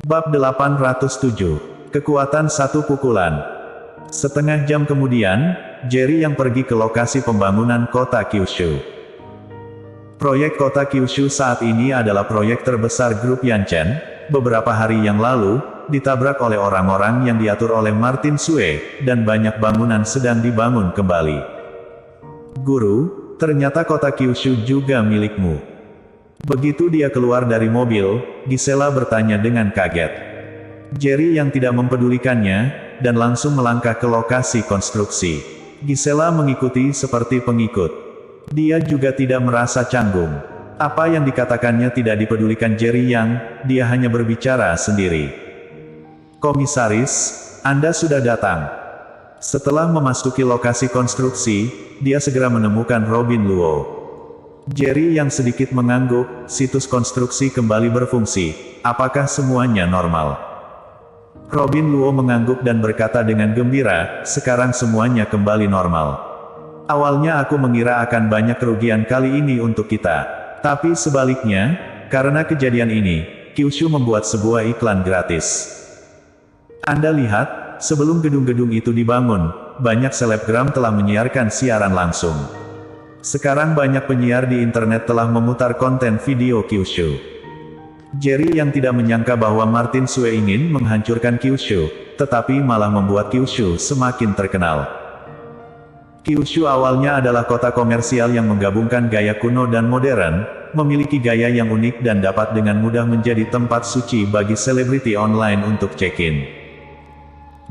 Bab 807. Kekuatan satu pukulan. Setengah jam kemudian, Jerry yang pergi ke lokasi pembangunan kota Kyushu. Proyek kota Kyushu saat ini adalah proyek terbesar grup Yanchen. Beberapa hari yang lalu, ditabrak oleh orang-orang yang diatur oleh Martin Sue, dan banyak bangunan sedang dibangun kembali. Guru, ternyata kota Kyushu juga milikmu. Begitu dia keluar dari mobil, Gisela bertanya dengan kaget. Jerry yang tidak mempedulikannya, dan langsung melangkah ke lokasi konstruksi. Gisela mengikuti seperti pengikut. Dia juga tidak merasa canggung. Apa yang dikatakannya tidak dipedulikan Jerry yang, dia hanya berbicara sendiri. Komisaris, Anda sudah datang. Setelah memasuki lokasi konstruksi, dia segera menemukan Robin Luo. Jerry yang sedikit mengangguk, situs konstruksi kembali berfungsi. Apakah semuanya normal? Robin Luo mengangguk dan berkata dengan gembira, sekarang semuanya kembali normal. Awalnya aku mengira akan banyak kerugian kali ini untuk kita. Tapi sebaliknya, karena kejadian ini, Kyushu membuat sebuah iklan gratis. Anda lihat, sebelum gedung-gedung itu dibangun, banyak selebgram telah menyiarkan siaran langsung. Sekarang banyak penyiar di internet telah memutar konten video Kyushu. Jerry yang tidak menyangka bahwa Martin Sue ingin menghancurkan Kyushu, tetapi malah membuat Kyushu semakin terkenal. Kyushu awalnya adalah kota komersial yang menggabungkan gaya kuno dan modern, memiliki gaya yang unik dan dapat dengan mudah menjadi tempat suci bagi selebriti online untuk check-in.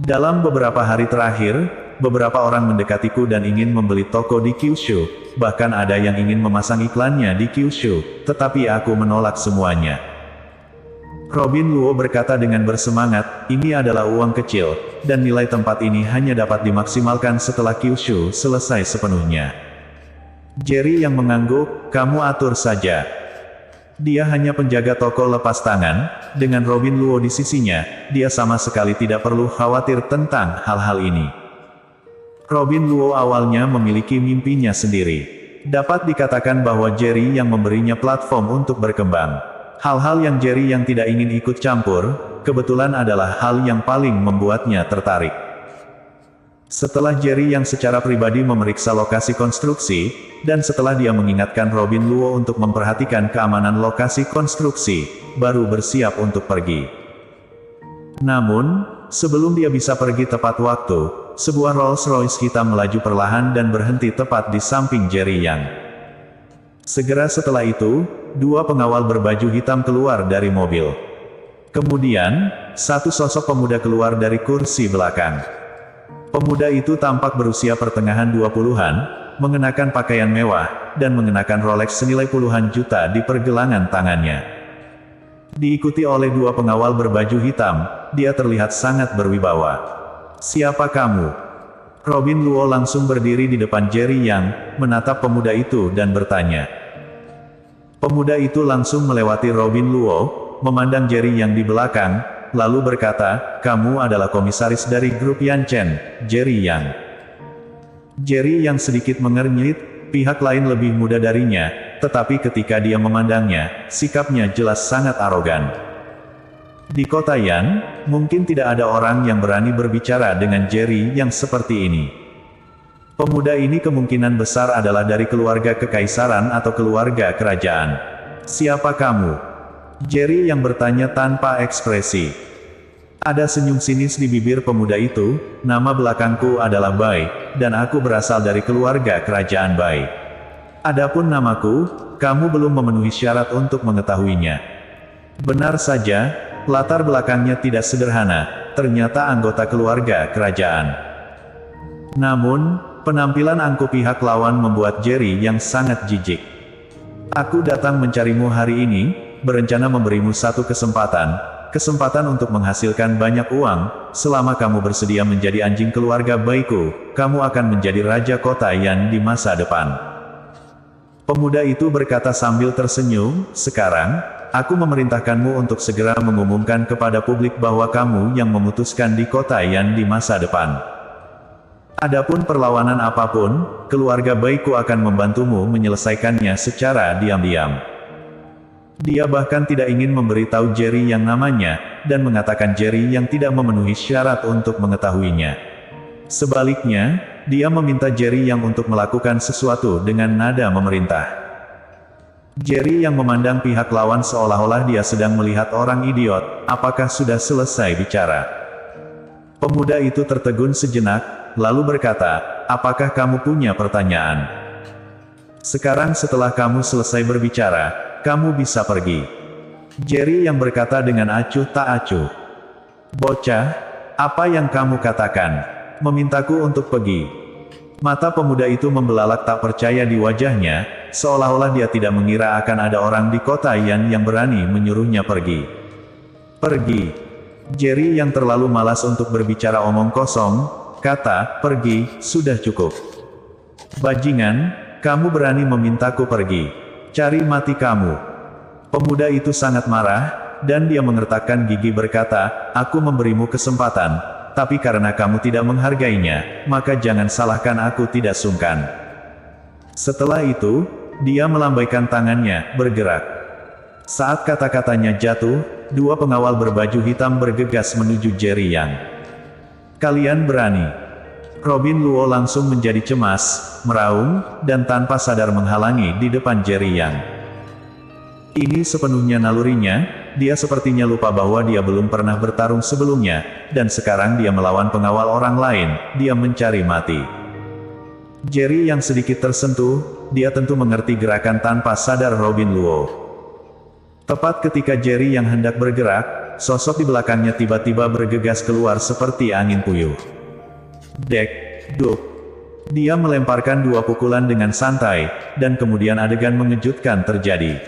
Dalam beberapa hari terakhir, beberapa orang mendekatiku dan ingin membeli toko di Kyushu, bahkan ada yang ingin memasang iklannya di Kyushu, tetapi aku menolak semuanya. Robin Luo berkata dengan bersemangat, ini adalah uang kecil, dan nilai tempat ini hanya dapat dimaksimalkan setelah Kyushu selesai sepenuhnya. Jerry yang mengangguk, kamu atur saja. Dia hanya penjaga toko lepas tangan, dengan Robin Luo di sisinya, dia sama sekali tidak perlu khawatir tentang hal-hal ini. Robin Luo awalnya memiliki mimpinya sendiri. Dapat dikatakan bahwa Jerry yang memberinya platform untuk berkembang. Hal-hal yang Jerry yang tidak ingin ikut campur, kebetulan adalah hal yang paling membuatnya tertarik. Setelah Jerry yang secara pribadi memeriksa lokasi konstruksi, dan setelah dia mengingatkan Robin Luo untuk memperhatikan keamanan lokasi konstruksi, baru bersiap untuk pergi. Namun, sebelum dia bisa pergi tepat waktu, sebuah Rolls-Royce hitam melaju perlahan dan berhenti tepat di samping Jerry Yang. Segera setelah itu, dua pengawal berbaju hitam keluar dari mobil. Kemudian, satu sosok pemuda keluar dari kursi belakang. Pemuda itu tampak berusia pertengahan 20-an, mengenakan pakaian mewah, dan mengenakan Rolex senilai puluhan juta di pergelangan tangannya. Diikuti oleh dua pengawal berbaju hitam, dia terlihat sangat berwibawa. Siapa kamu? Robin Luo langsung berdiri di depan Jerry Yang, menatap pemuda itu dan bertanya. Pemuda itu langsung melewati Robin Luo, memandang Jerry Yang di belakang, lalu berkata, kamu adalah komisaris dari grup Yanchen, Jerry Yang. Jerry Yang sedikit mengernyit, pihak lain lebih muda darinya, tetapi ketika dia memandangnya, sikapnya jelas sangat arogan. Di kota Yan, mungkin tidak ada orang yang berani berbicara dengan Jerry yang seperti ini. Pemuda ini kemungkinan besar adalah dari keluarga kekaisaran atau keluarga kerajaan. Siapa kamu? Jerry yang bertanya tanpa ekspresi. Ada senyum sinis di bibir pemuda itu, nama belakangku adalah Bai, dan aku berasal dari keluarga kerajaan Bai. Adapun namaku, kamu belum memenuhi syarat untuk mengetahuinya. Benar saja. Latar belakangnya tidak sederhana, ternyata anggota keluarga kerajaan. Namun, penampilan angkuh pihak lawan membuat Jerry yang sangat jijik. Aku datang mencarimu hari ini, berencana memberimu satu kesempatan untuk menghasilkan banyak uang, selama kamu bersedia menjadi anjing keluarga baikku, kamu akan menjadi raja kota Yan di masa depan. Pemuda itu berkata sambil tersenyum, sekarang, aku memerintahkanmu untuk segera mengumumkan kepada publik bahwa kamu yang memutuskan di kota Yan di masa depan. Adapun perlawanan apapun, keluarga baikku akan membantumu menyelesaikannya secara diam-diam. Dia bahkan tidak ingin memberitahu Jerry yang namanya, dan mengatakan Jerry yang tidak memenuhi syarat untuk mengetahuinya. Sebaliknya, dia meminta Jerry yang untuk melakukan sesuatu dengan nada memerintah. Jerry yang memandang pihak lawan seolah-olah dia sedang melihat orang idiot. Apakah sudah selesai bicara? Pemuda itu tertegun sejenak, lalu berkata, apakah kamu punya pertanyaan? Sekarang setelah kamu selesai berbicara, kamu bisa pergi. Jerry yang berkata dengan acuh tak acuh. Bocah, apa yang kamu katakan? Memintaku untuk pergi. Mata pemuda itu membelalak tak percaya di wajahnya, seolah-olah dia tidak mengira akan ada orang di kota Yan yang berani menyuruhnya pergi. Pergi. Jerry yang terlalu malas untuk berbicara omong kosong, kata, pergi, sudah cukup. Bajingan, kamu berani memintaku pergi. Cari mati kamu. Pemuda itu sangat marah, dan dia mengertakkan gigi berkata, aku memberimu kesempatan. Tapi karena kamu tidak menghargainya, maka jangan salahkan aku tidak sungkan. Setelah itu, dia melambaikan tangannya, bergerak. Saat kata-katanya jatuh, dua pengawal berbaju hitam bergegas menuju Jerry Yang. Kalian berani. Robin Luo langsung menjadi cemas, meraung, dan tanpa sadar menghalangi di depan Jerry Yang. Ini sepenuhnya nalurinya, dia sepertinya lupa bahwa dia belum pernah bertarung sebelumnya, dan sekarang dia melawan pengawal orang lain, dia mencari mati. Jerry yang sedikit tersentuh, dia tentu mengerti gerakan tanpa sadar Robin Luo. Tepat ketika Jerry yang hendak bergerak, sosok di belakangnya tiba-tiba bergegas keluar seperti angin puyuh. Dek, duk. Dia melemparkan dua pukulan dengan santai, dan kemudian adegan mengejutkan terjadi.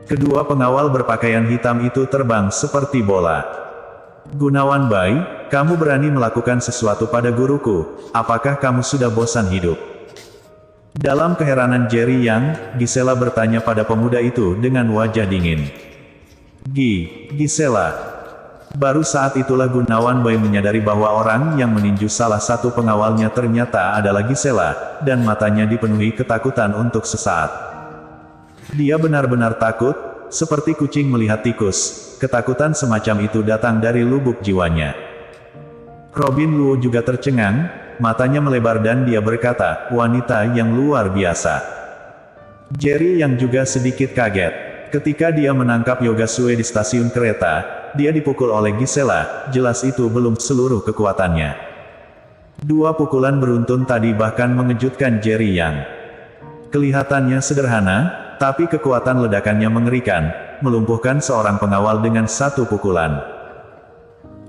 Kedua pengawal berpakaian hitam itu terbang seperti bola. Gunawan Bai, kamu berani melakukan sesuatu pada guruku, apakah kamu sudah bosan hidup? Dalam keheranan Jerry Yang, Gisela bertanya pada pemuda itu dengan wajah dingin. Gisela. Baru saat itulah Gunawan Bai menyadari bahwa orang yang meninju salah satu pengawalnya ternyata adalah Gisela, dan matanya dipenuhi ketakutan untuk sesaat. Dia benar-benar takut, seperti kucing melihat tikus. Ketakutan semacam itu datang dari lubuk jiwanya. Robin Luo juga tercengang, matanya melebar dan dia berkata, wanita yang luar biasa. Jerry yang juga sedikit kaget. Ketika dia menangkap Yoga Sue di stasiun kereta, dia dipukul oleh Gisela, jelas itu belum seluruh kekuatannya. Dua pukulan beruntun tadi bahkan mengejutkan Jerry Yang. Kelihatannya sederhana, tapi kekuatan ledakannya mengerikan, melumpuhkan seorang pengawal dengan satu pukulan.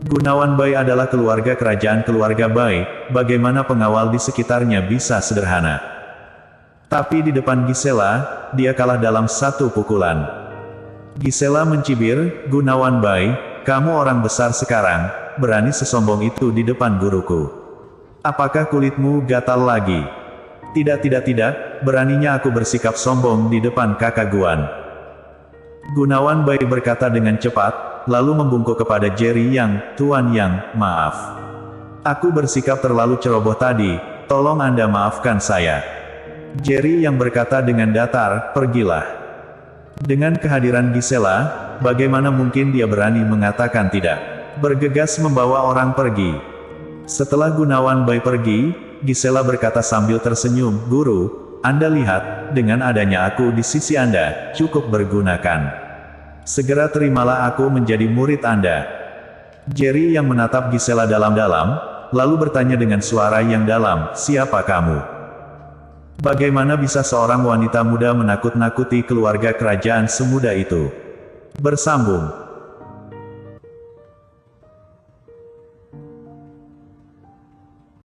Gunawan Bai adalah keluarga kerajaan keluarga Bai, bagaimana pengawal di sekitarnya bisa sederhana. Tapi di depan Gisela, dia kalah dalam satu pukulan. Gisela mencibir, Gunawan Bai, kamu orang besar sekarang, berani sesombong itu di depan guruku. Apakah kulitmu gatal lagi? Tidak, beraninya aku bersikap sombong di depan kakak Guan. Gunawan Bai berkata dengan cepat, lalu membungkuk kepada Jerry Yang, Tuan Yang, maaf. Aku bersikap terlalu ceroboh tadi, tolong Anda maafkan saya. Jerry Yang berkata dengan datar, pergilah. Dengan kehadiran Gisela, bagaimana mungkin dia berani mengatakan tidak? Bergegas membawa orang pergi. Setelah Gunawan Bai pergi, Gisela berkata sambil tersenyum, Guru, Anda lihat, dengan adanya aku di sisi Anda, cukup bergunakan. Segera terimalah aku menjadi murid Anda. Jerry yang menatap Gisela dalam-dalam, lalu bertanya dengan suara yang dalam, siapa kamu? Bagaimana bisa seorang wanita muda menakut-nakuti keluarga kerajaan semudah itu? Bersambung.